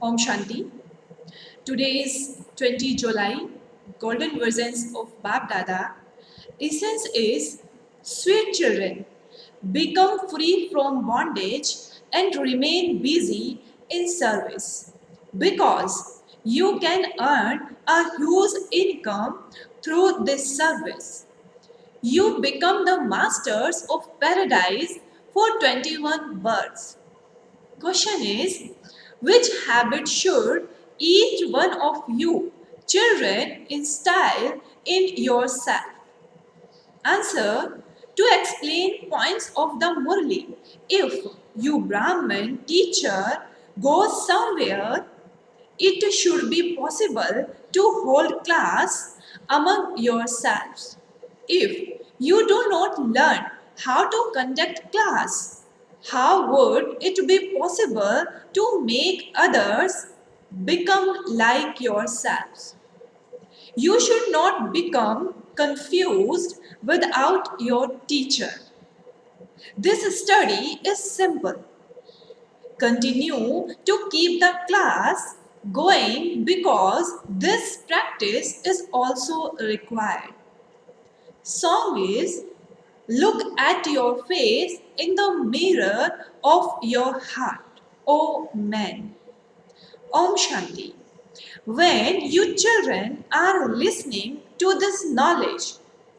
Om Shanti. Today is 20 July, golden versions of Bab Dada. Essence is sweet children, become free from bondage and remain busy in service because you can earn a huge income through this service. You become the masters of paradise for 21 births. Question is, which habit should each one of you children instill in yourself? Answer, to explain points of the Murli. If you Brahmin teacher goes somewhere, it should be possible to hold class among yourselves. If you do not learn how to conduct class, how would it be possible to make others become like yourselves? You should not become confused without your teacher. This study is simple. Continue to keep the class going because this practice is also required. Song is, look at your face in the mirror of your heart, O man. Om Shanti. When you children are listening to this knowledge,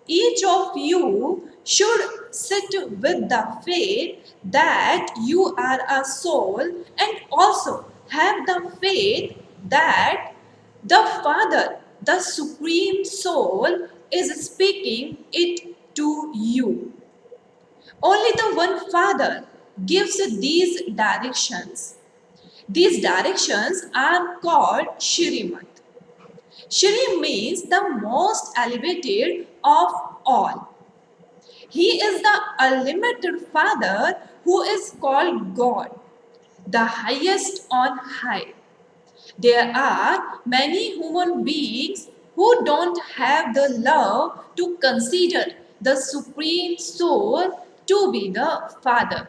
each of you should sit with the faith that you are a soul and also have the faith that the Father, the Supreme Soul, is speaking it to you. Only the one Father gives these directions. These directions are called Shrimad. Shri means the most elevated of all. He is the unlimited Father who is called God, the highest on high. There are many human beings who don't have the love to consider the Supreme Soul to be the Father.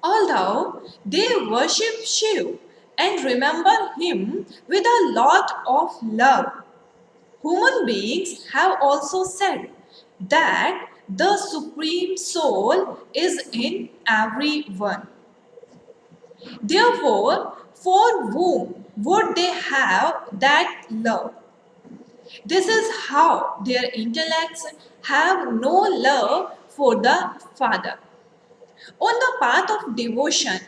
Although they worship Shiv and remember him with a lot of love, human beings have also said that the Supreme Soul is in everyone. Therefore, for whom would they have that love? This is how their intellects have no love for the Father. On the path of devotion,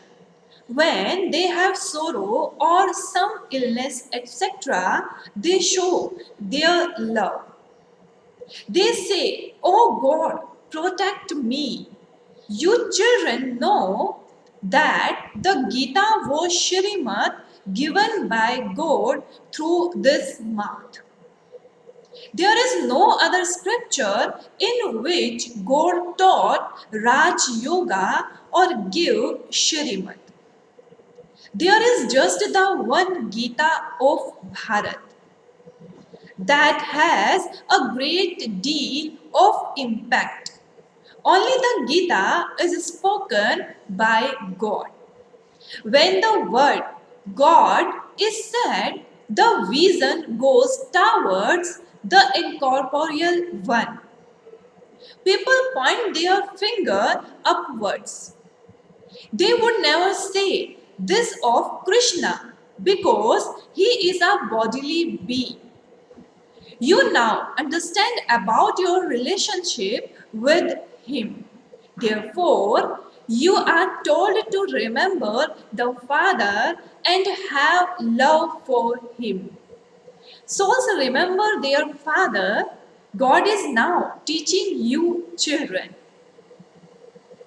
when they have sorrow or some illness, etc., they show their love. They say, "Oh God, protect me." You children know that the Gita was Shrimad given by God through this mouth. There is no other scripture in which God taught Raj Yoga or give Shrimad. There is just the one Gita of Bharat that has a great deal of impact. Only the Gita is spoken by God. When the word God is said, the vision goes towards the incorporeal one. People point their finger upwards. They would never say this of Krishna because he is a bodily being. You now understand about your relationship with him. Therefore, you are told to remember the Father and have love for him. Souls remember their Father. God is now teaching you children.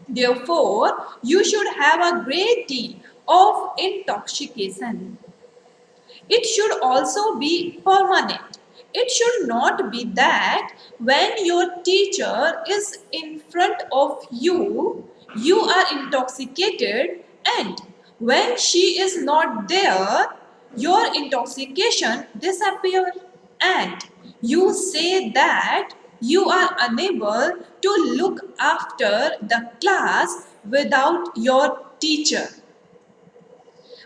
Therefore, you should have a great deal of intoxication. It should also be permanent. It should not be that when your teacher is in front of you, you are intoxicated, and when she is not there, your intoxication disappears, and you say that you are unable to look after the class without your teacher.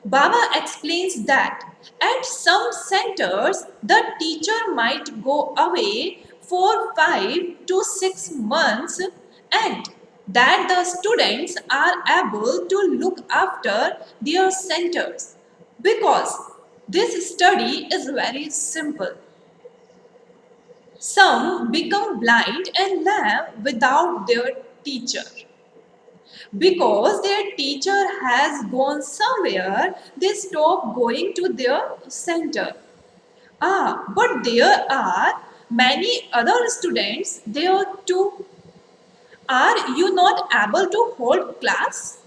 Baba explains that at some centers, the teacher might go away for 5 to 6 months and that the students are able to look after their centers because this study is very simple. Some become blind and lame without their teacher. Because their teacher has gone somewhere, they stop going to their center. But there are many other students there too. Are you not able to hold class?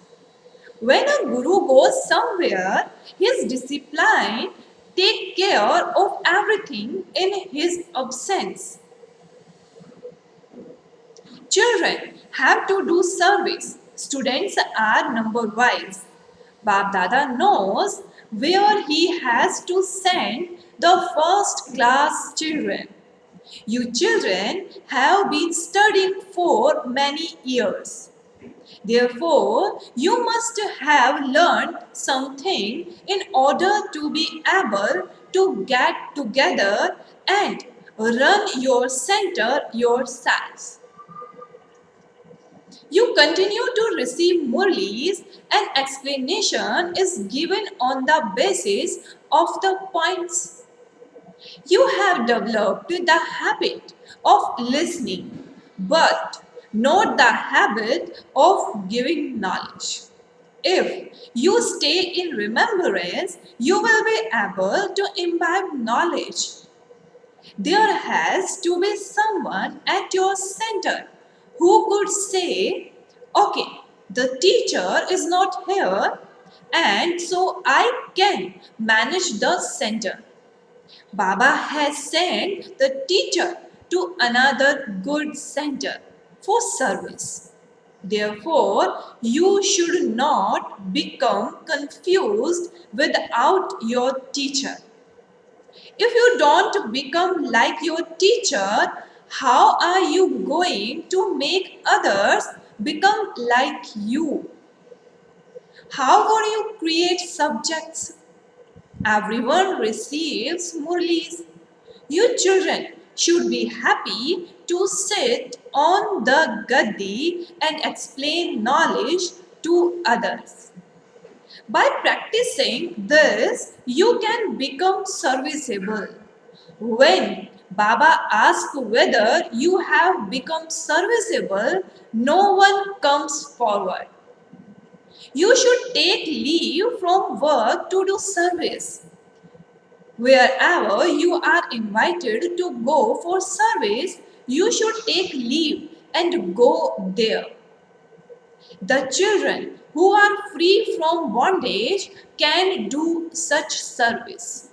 When a guru goes somewhere, his discipline take care of everything in his absence. Children have to do service. Students are number wise. Bab Dada knows where he has to send the first class children. You children have been studying for many years. Therefore, you must have learned something in order to be able to get together and run your center yourselves. You continue to receive murlis and explanation is given on the basis of the points. You have developed the habit of listening, but not the habit of giving knowledge. If you stay in remembrance, you will be able to imbibe knowledge. There has to be someone at your center who could say, okay, the teacher is not here and so I can manage the center. Baba has sent the teacher to another good center for service. Therefore, you should not become confused without your teacher. If you don't become like your teacher, how are you going to make others become like you? How would you create subjects? Everyone receives murlis. You children should be happy to sit on the gaddi and explain knowledge to others. By practicing this, you can become serviceable. When Baba asks whether you have become serviceable, no one comes forward. You should take leave from work to do service. Wherever you are invited to go for service, you should take leave and go there. The children who are free from bondage can do such service.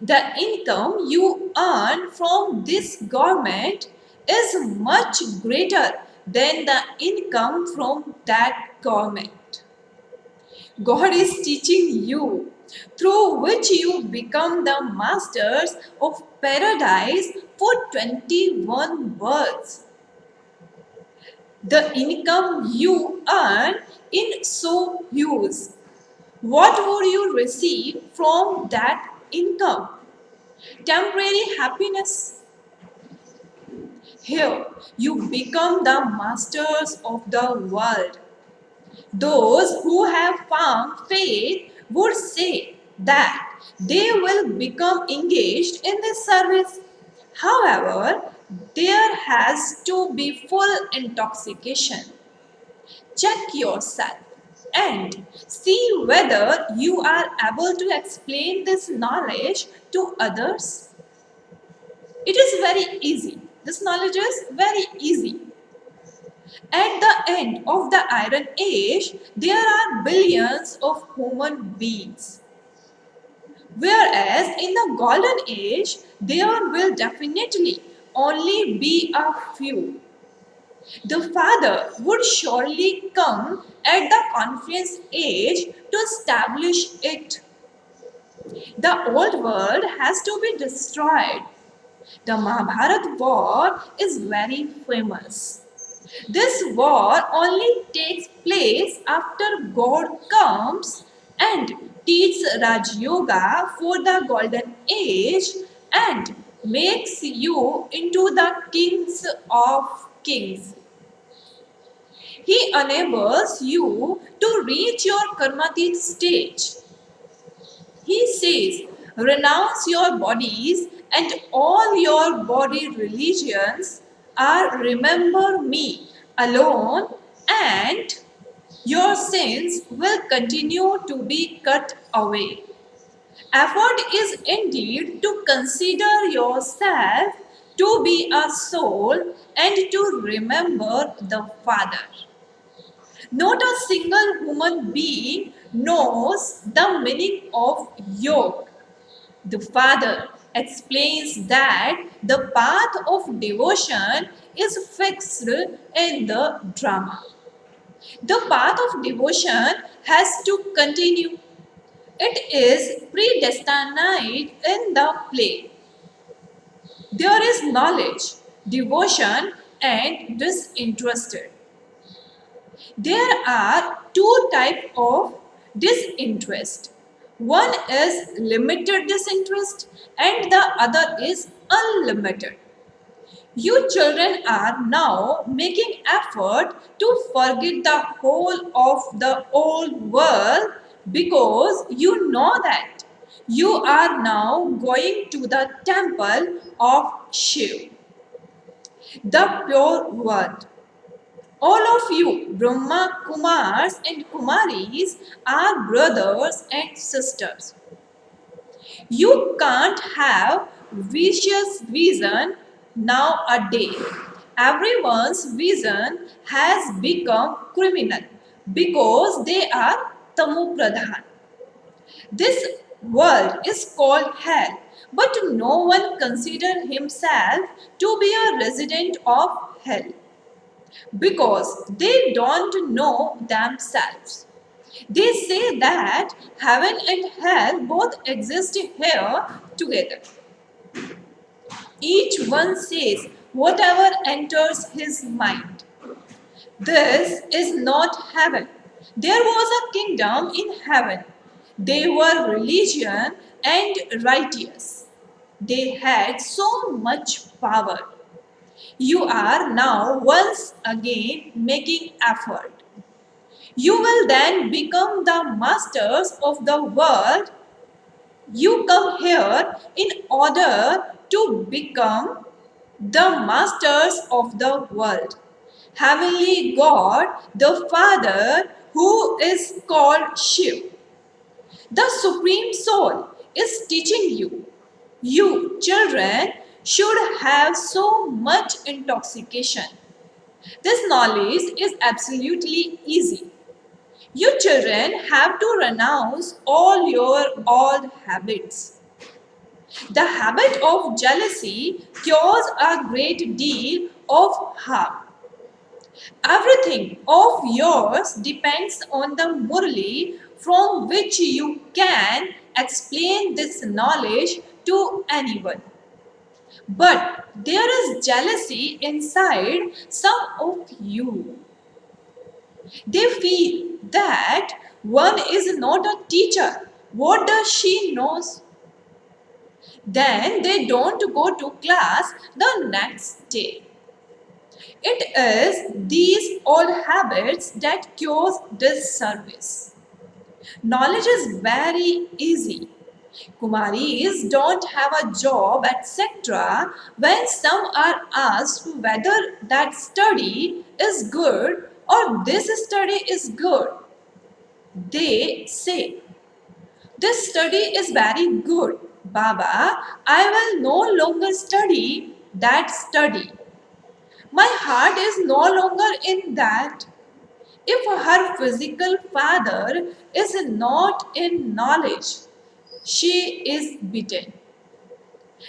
The income you earn from this government is much greater than the income from that government. God is teaching you, through which you become the masters of paradise for 21 births. The income you earn in so huge. What would you receive from that income? Temporary happiness. Here, you become the masters of the world. Those who have found faith would say that they will become engaged in this service. However, there has to be full intoxication. Check yourself and see whether you are able to explain this knowledge to others. It is very easy. This knowledge is very easy. At the end of the Iron Age, there are billions of human beings. Whereas in the Golden Age, there will definitely only be a few. The Father would surely come at the Conference Age to establish it. The old world has to be destroyed. The Mahabharat war is very famous. This war only takes place after God comes and teach Raj Yoga for the golden age and makes you into the kings of kings. He enables you to reach your karmatit stage. He says, renounce your bodies and all your body religions are remember me alone, and your sins will continue to be cut away. Effort is indeed to consider yourself to be a soul and to remember the Father. Not a single human being knows the meaning of yoga. The Father explains that the path of devotion is fixed in the drama. The path of devotion has to continue. It is predestined in the play. There is knowledge, devotion, and disinterested. There are two types of disinterest. One is limited disinterest and the other is unlimited. You children are now making effort to forget the whole of the old world because you know that you are now going to the temple of Shiv, the pure world. All of you, Brahma Kumars and Kumaris, are brothers and sisters. You can't have vicious vision nowadays. Everyone's vision has become criminal because they are tamu pradhan. This world is called hell, but no one considers himself to be a resident of hell because they don't know themselves. They say that heaven and hell both exist here together. Each one says whatever enters his mind. This is not heaven. There was a kingdom in heaven. They were religion and righteous. They had so much power. You are now once again making effort. You will then become the masters of the world. You come here in order to become the masters of the world. Heavenly God, the Father, who is called Shiv, the Supreme Soul, is teaching you. You, children, should have so much intoxication. This knowledge is absolutely easy. You children have to renounce all your old habits. The habit of jealousy cures a great deal of harm. Everything of yours depends on the Murli from which you can explain this knowledge to anyone. But there is jealousy inside some of you. They feel that one is not a teacher. What does she knows? Then they don't go to class the next day. It is these old habits that cause disservice. Knowledge is very easy. Kumaris don't have a job, etc. When some are asked whether that study is good or this study is good, they say, this study is very good. Baba, I will no longer study that study. My heart is no longer in that. If her physical father is not in knowledge, she is beaten.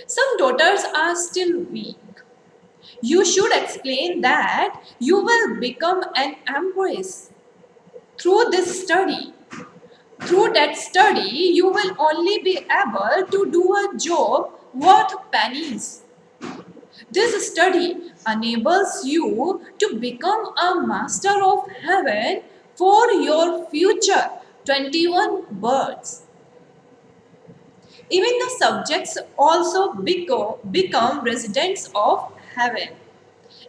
Some daughters are still weak. You should explain that you will become an empress through this study. Through that study, you will only be able to do a job worth pennies. This study enables you to become a master of heaven for your future 21 birds. Even the subjects also become residents of heaven.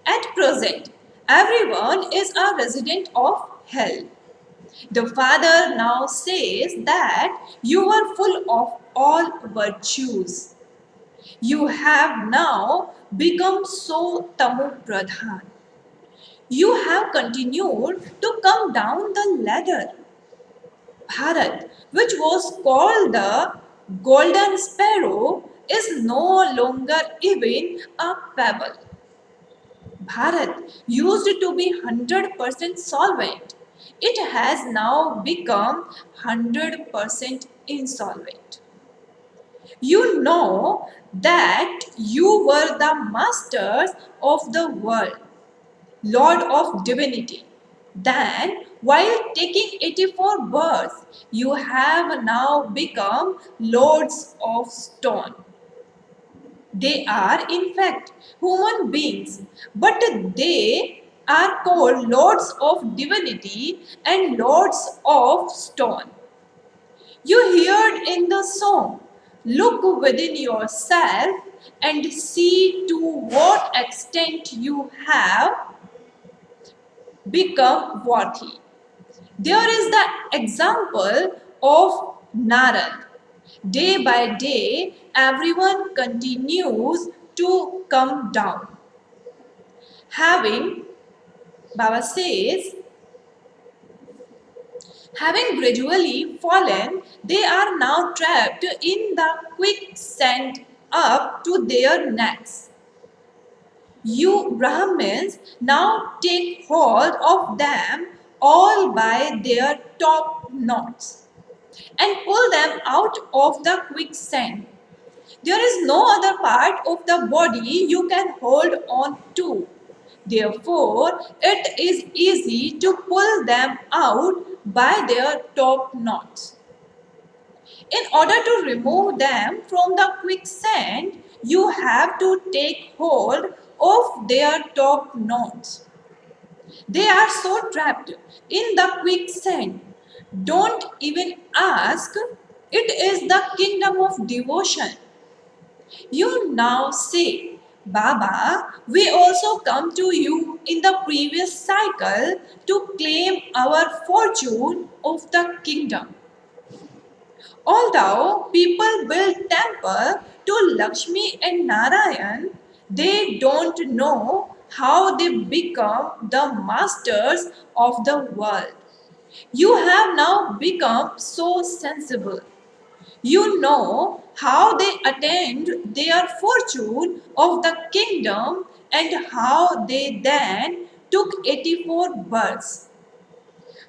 At present, everyone is a resident of hell. The Father now says that you are full of all virtues. You have now become so tamu pradhan. You have continued to come down the ladder. Bharat, which was called the golden sparrow, is no longer even a pebble. Bharat used to be 100% solvent. It has now become 100% insolvent. You know that you were the masters of the world, Lord of divinity. Then, while taking 84 births, you have now become lords of stone. They are, in fact, human beings, but they are called lords of divinity and lords of stone. You heard in the song, look within yourself and see to what extent you have become worthy. There is the example of Narad. Day by day, everyone continues to come down. Having, Baba says, having gradually fallen, they are now trapped in the quicksand up to their necks. You Brahmins now take hold of them all by their top knots and pull them out of the quicksand. There is no other part of the body you can hold on to. Therefore, it is easy to pull them out by their top knots. In order to remove them from the quicksand, you have to take hold of their top knots. They are so trapped in the quicksand. Don't even ask. It is the kingdom of devotion. You now say, Baba, we also come to you in the previous cycle to claim our fortune of the kingdom. Although people build temple to Lakshmi and Narayan, they don't know how they become the masters of the world. You have now become so sensible. You know how they attained their fortune of the kingdom and how they then took 84 births.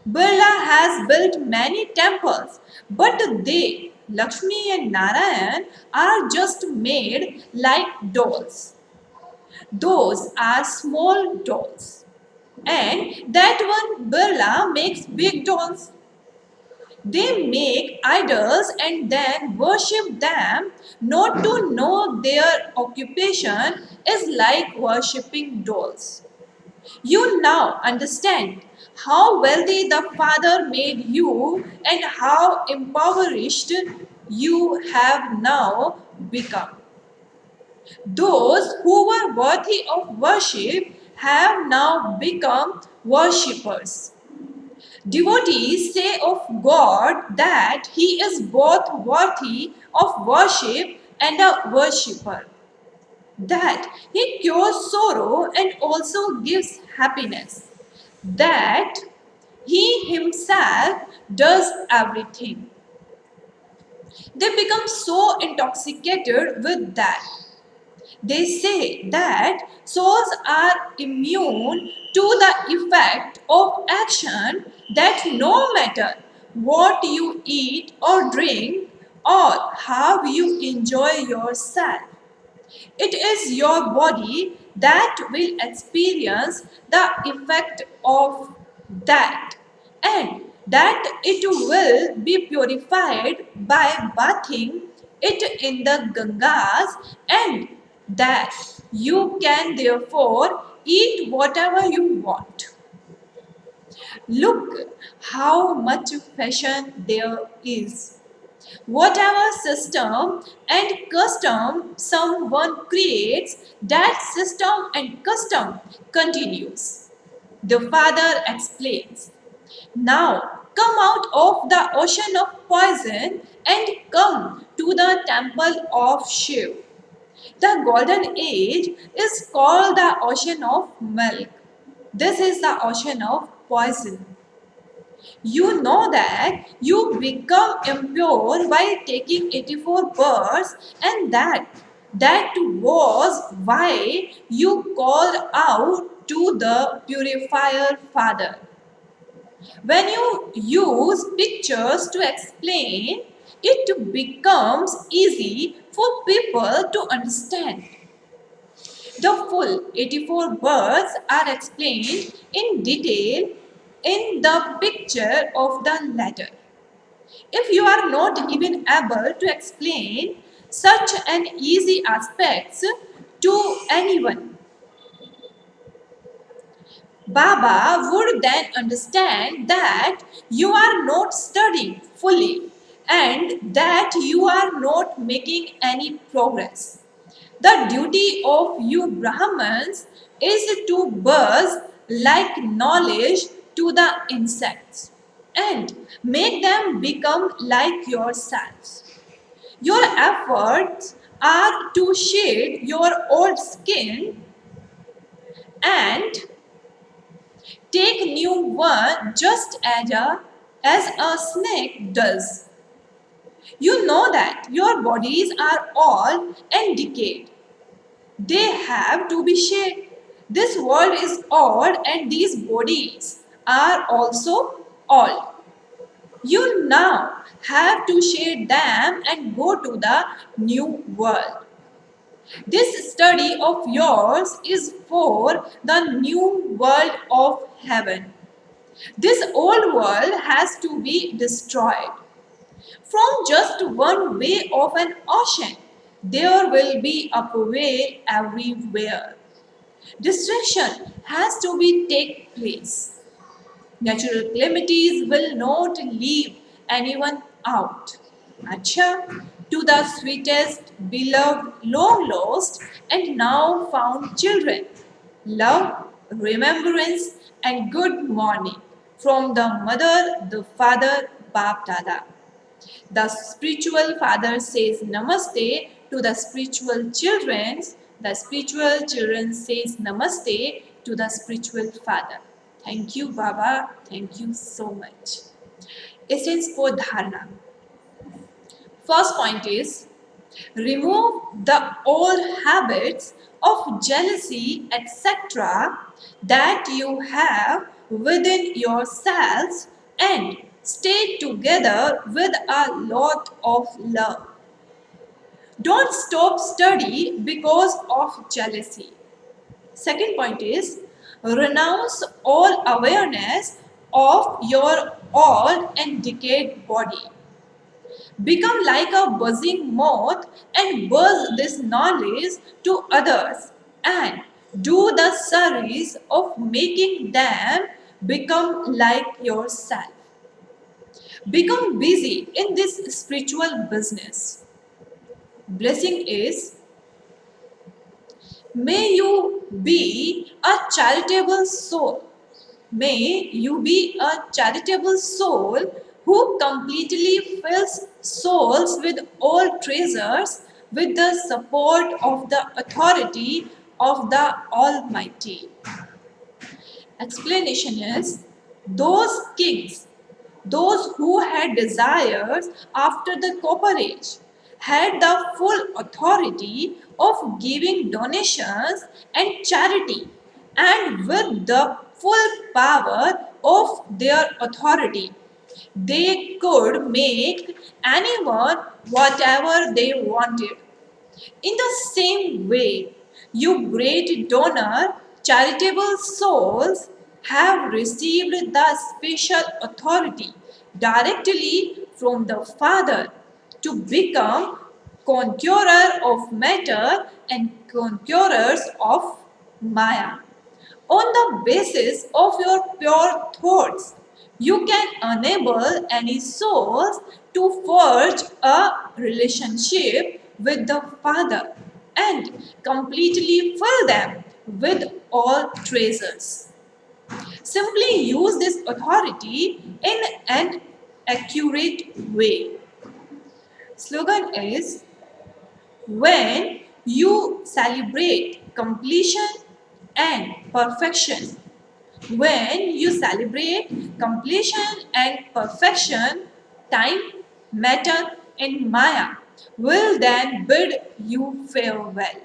Birla has built many temples, but they, Lakshmi and Narayan, are just made like dolls. Those are small dolls. And that one Birla makes big dolls. They make idols and then worship them. Not to know their occupation is like worshipping dolls. You now understand how wealthy the Father made you and how impoverished you have now become. Those who were worthy of worship have now become worshippers. Devotees say of God that He is both worthy of worship and a worshipper, that He cures sorrow and also gives happiness, that He Himself does everything. They become so intoxicated with that. They say that souls are immune to the effect of action, that no matter what you eat or drink or how you enjoy yourself, it is your body that will experience the effect of that, and that it will be purified by bathing it in the Gangas, and that you can therefore eat whatever you want. Look how much fashion there is. Whatever system and custom someone creates, that system and custom continues. The father explains. Now come out of the ocean of poison and come to the temple of Shiv. The golden age is called the ocean of milk. This is the ocean of poison. You know that you become impure by taking 84 births, and that was why you called out to the purifier father. When you use pictures to explain, it becomes easy for people to understand. The full 84 births are explained in detail in the picture of the letter. If you are not even able to explain such an easy aspects to anyone, Baba would then understand that you are not studying fully and that you are not making any progress. The duty of you Brahmins is to buzz like knowledge to the insects and make them become like yourselves. Your efforts are to shed your old skin and take new one just as a snake does. You know that your bodies are all and decayed. They have to be shed. This world is old and these bodies are also old. You now have to shed them and go to the new world. This study of yours is for the new world of heaven. This old world has to be destroyed. From just one way of an ocean, there will be a way everywhere. Destruction has to be take place. Natural calamities will not leave anyone out. Acha, to the sweetest, beloved, long lost, and now found children. Love, remembrance, and good morning from the mother, the father, Bap Dada. The spiritual father says namaste to the spiritual children. The spiritual children says namaste to the spiritual father. Thank you, Baba. Thank you so much. Essence for dharana. First point is remove the old habits of jealousy, etc., that you have within yourselves and stay together with a lot of love. Don't stop study because of jealousy. Second point is renounce all awareness of your old and decayed body. Become like a buzzing moth and buzz this knowledge to others and do the service of making them become like yourself. Become busy in this spiritual business. Blessing is may you be a charitable soul. May you be a charitable soul who completely fills souls with all treasures with the support of the authority of the Almighty. Explanation is those kings, those who had desires after the copper age, had the full authority of giving donations and charity, and with the full power of their authority, they could make anyone whatever they wanted. In the same way, you great donor, charitable souls have received the special authority directly from the Father to become conqueror of matter and conquerors of Maya. On the basis of your pure thoughts, you can enable any souls to forge a relationship with the Father and completely fill them with all treasures. Simply use this authority in an accurate way. Slogan is when you celebrate completion and perfection. When you celebrate completion and perfection, time, matter, and Maya will then bid you farewell.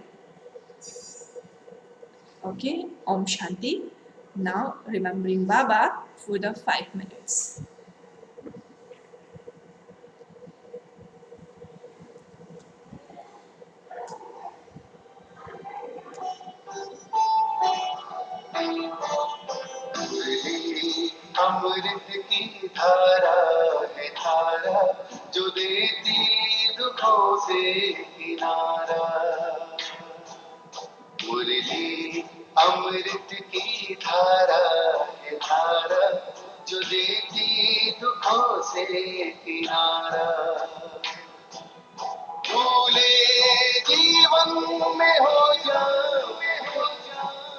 Okay, Om Shanti. Now remembering Baba for the 5 minutes. मुरली अमृत की धारा है धारा जो देती दुखों से किनारा। मुरली अमृत की धारा है धारा जो देती दुखों से किनारा। भूले जीवन में हो जा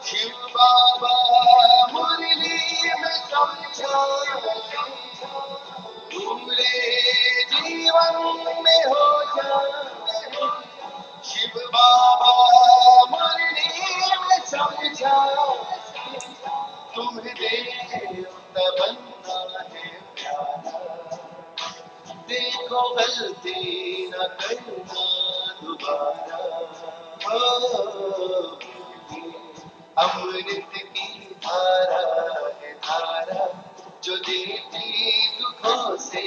शिव बाबा मुरली में समझा। भूले जीवन में हो जा शिव बाबा मुरली में समझा। तुम्हें देवता बनना है प्यारा, देखो गलती न करना दोबारा। ओ, अमृत की धारा है धारा जो देती दुखों से